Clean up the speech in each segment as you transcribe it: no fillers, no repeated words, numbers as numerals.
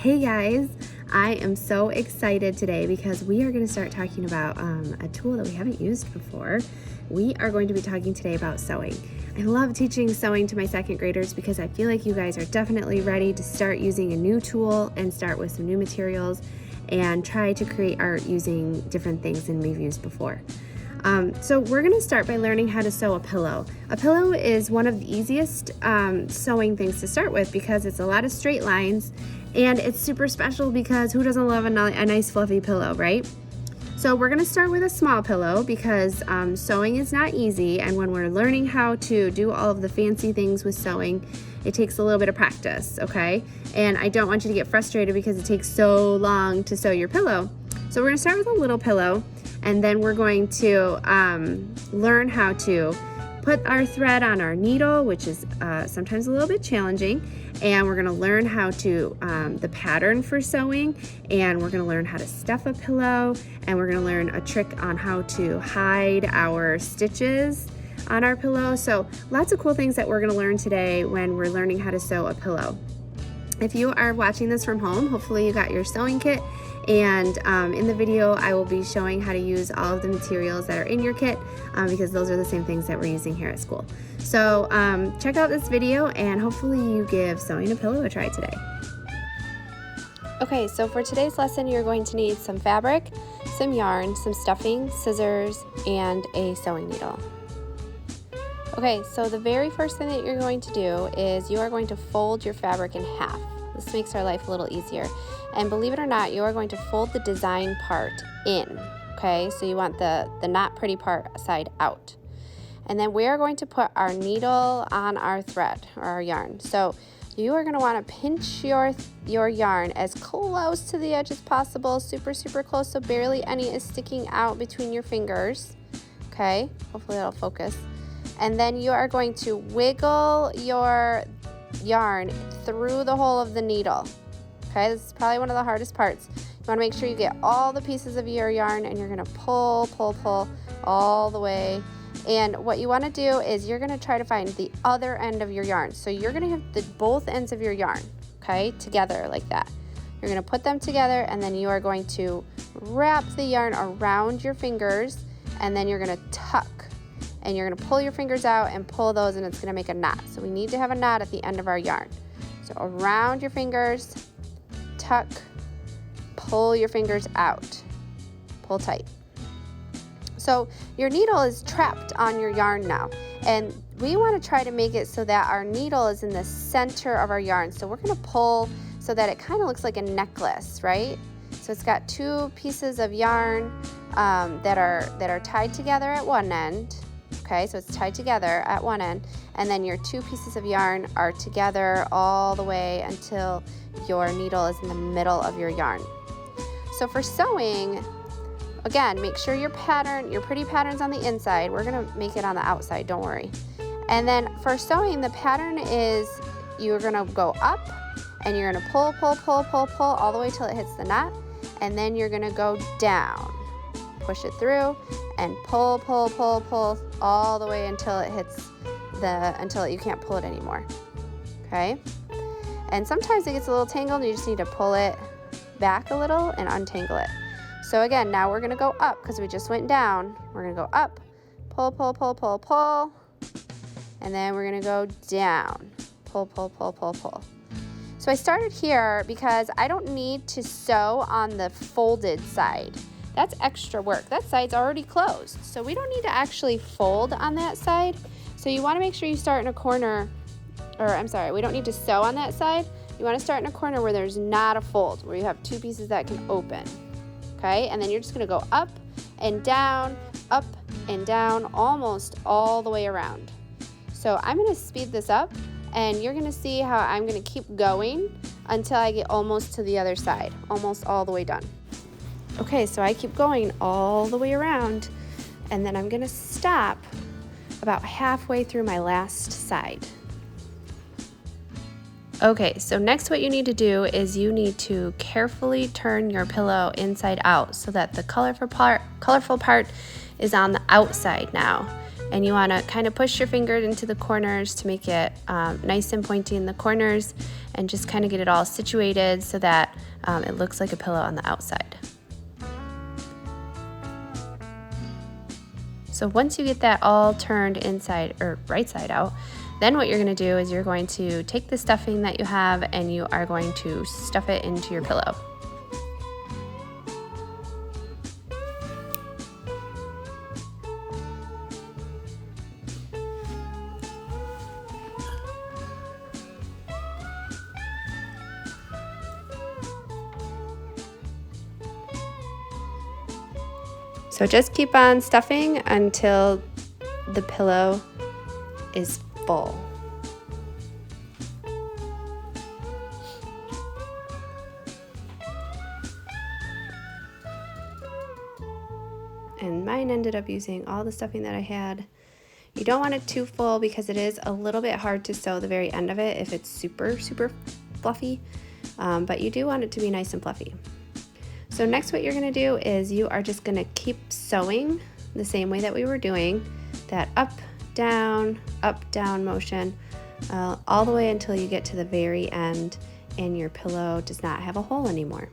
Hey guys, I am so excited today because we are going to start talking about a tool that we haven't used before. We are going to be talking today about sewing. I love teaching sewing to my second graders because I feel like you guys are definitely ready to start using a new tool and start with some new materials and try to create art using different things than we've used before. So we're going to start by learning how to sew a pillow. A pillow is one of the easiest sewing things to start with because it's a lot of straight lines and it's super special because who doesn't love a nice fluffy pillow, right? So we're going to start with a small pillow because sewing is not easy, and when we're learning how to do all of the fancy things with sewing, it takes a little bit of practice, okay? And I don't want you to get frustrated because it takes so long to sew your pillow. So we're going to start with a little pillow, and then we're going to learn how to put our thread on our needle, which is sometimes a little bit challenging, and we're going to learn how to the pattern for sewing, and we're going to learn how to stuff a pillow, and we're going to learn a trick on how to hide our stitches on our pillow. So lots of cool things that we're going to learn today when we're learning how to sew a pillow. If you are watching this from home, hopefully you got your sewing kit, and in the video I will be showing how to use all of the materials that are in your kit because those are the same things that we're using here at school. So check out this video and hopefully you give sewing a pillow a try today. Okay, so for today's lesson you're going to need some fabric, some yarn, some stuffing, scissors, and a sewing needle. Okay, so the very first thing that you're going to do is you are going to fold your fabric in half. This makes our life a little easier. And believe it or not, you are going to fold the design part in, okay? So you want the not pretty part side out. And then we are going to put our needle on our thread or our yarn. So you are going to want to pinch your yarn as close to the edge as possible, super, super close, so barely any is sticking out between your fingers, okay? Hopefully that'll focus. And then you are going to wiggle your yarn through the hole of the needle. Okay, this is probably one of the hardest parts. You want to make sure you get all the pieces of your yarn, and you're going to pull all the way. And what you want to do is you're going to try to find the other end of your yarn. So you're going to have both ends of your yarn, okay, together like that. You're going to put them together, and then you are going to wrap the yarn around your fingers, and then you're going to tuck. And you're going to pull your fingers out and pull those, and it's going to make a knot. So we need to have a knot at the end of our yarn. So around your fingers, tuck, pull your fingers out, pull tight. So your needle is trapped on your yarn now, and we want to try to make it so that our needle is in the center of our yarn. So we're going to pull so that it kind of looks like a necklace, right? So it's got two pieces of yarn that are tied together at one end. Okay, so it's tied together at one end, and then your two pieces of yarn are together all the way until your needle is in the middle of your yarn. So for sewing, again, make sure your pretty pattern's on the inside. We're gonna make it on the outside, don't worry. And then for sewing, the pattern is you're gonna go up and you're gonna pull all the way till it hits the knot, and then you're gonna go down. Push it through and pull all the way until it hits until you can't pull it anymore. Okay? And sometimes it gets a little tangled and you just need to pull it back a little and untangle it. So again, now we're gonna go up because we just went down. We're gonna go up, pull, and then we're gonna go down, pull. So I started here because I don't need to sew on the folded side. That's extra work. That side's already closed, so we don't need to actually fold on that side. So you want to make sure you start in a corner, we don't need to sew on that side. You want to start in a corner where there's not a fold, where you have two pieces that can open. Okay, and then you're just going to go up and down, almost all the way around. So I'm going to speed this up, and you're going to see how I'm going to keep going until I get almost to the other side, almost all the way done. Okay, so I keep going all the way around, and then I'm gonna stop about halfway through my last side. Okay, so next what you need to do is you need to carefully turn your pillow inside out so that the colorful part is on the outside now. And you want to kind of push your finger into the corners to make it nice and pointy in the corners, and just kind of get it all situated so that it looks like a pillow on the outside. So once you get that all turned inside or right side out, then what you're going to do is you're going to take the stuffing that you have and you are going to stuff it into your pillow. So just keep on stuffing until the pillow is full. And mine ended up using all the stuffing that I had. You don't want it too full because it is a little bit hard to sew the very end of it if it's super fluffy, but you do want it to be nice and fluffy. So next what you're going to do is you are just going to keep sewing the same way that we were doing, that up, down motion, all the way until you get to the very end and your pillow does not have a hole anymore.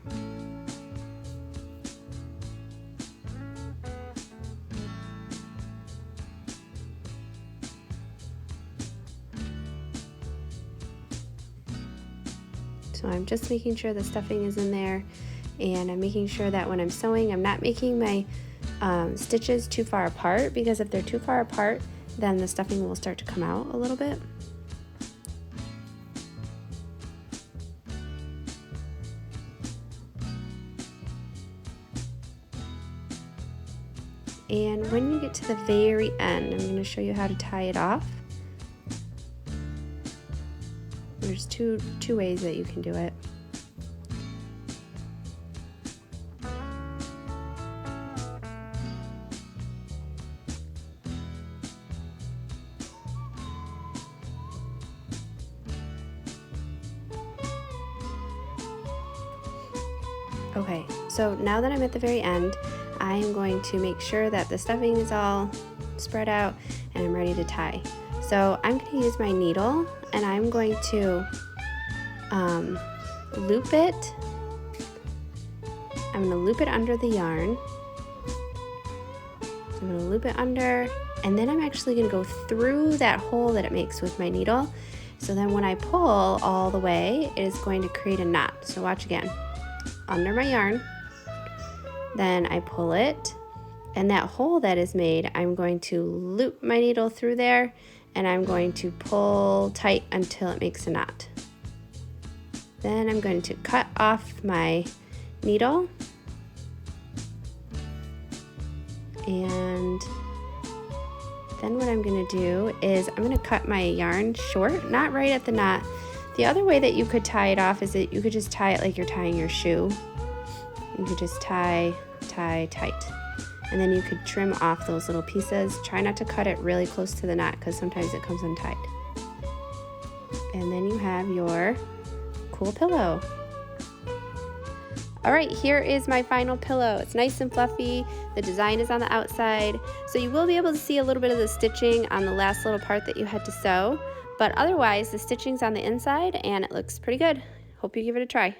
So I'm just making sure the stuffing is in there, and I'm making sure that when I'm sewing, I'm not making my stitches too far apart, because if they're too far apart, then the stuffing will start to come out a little bit. And when you get to the very end, I'm going to show you how to tie it off. There's two ways that you can do it. Okay, so now that I'm at the very end, I am going to make sure that the stuffing is all spread out and I'm ready to tie. So I'm going to use my needle and I'm going to loop it. I'm going to loop it under the yarn. So I'm going to loop it under, and then I'm actually going to go through that hole that it makes with my needle. So then when I pull all the way, it is going to create a knot. So watch again. Under my yarn, then I pull it, and that hole that is made, I'm going to loop my needle through there, and I'm going to pull tight until it makes a knot. Then I'm going to cut off my needle, and then what I'm going to do is I'm going to cut my yarn short, not right at the knot. The other way that you could tie it off is that you could just tie it like you're tying your shoe. You could just tie tight. And then you could trim off those little pieces. Try not to cut it really close to the knot because sometimes it comes untied. And then you have your cool pillow. All right, here is my final pillow. It's nice and fluffy. The design is on the outside. So you will be able to see a little bit of the stitching on the last little part that you had to sew. But otherwise, the stitching's on the inside and it looks pretty good. Hope you give it a try.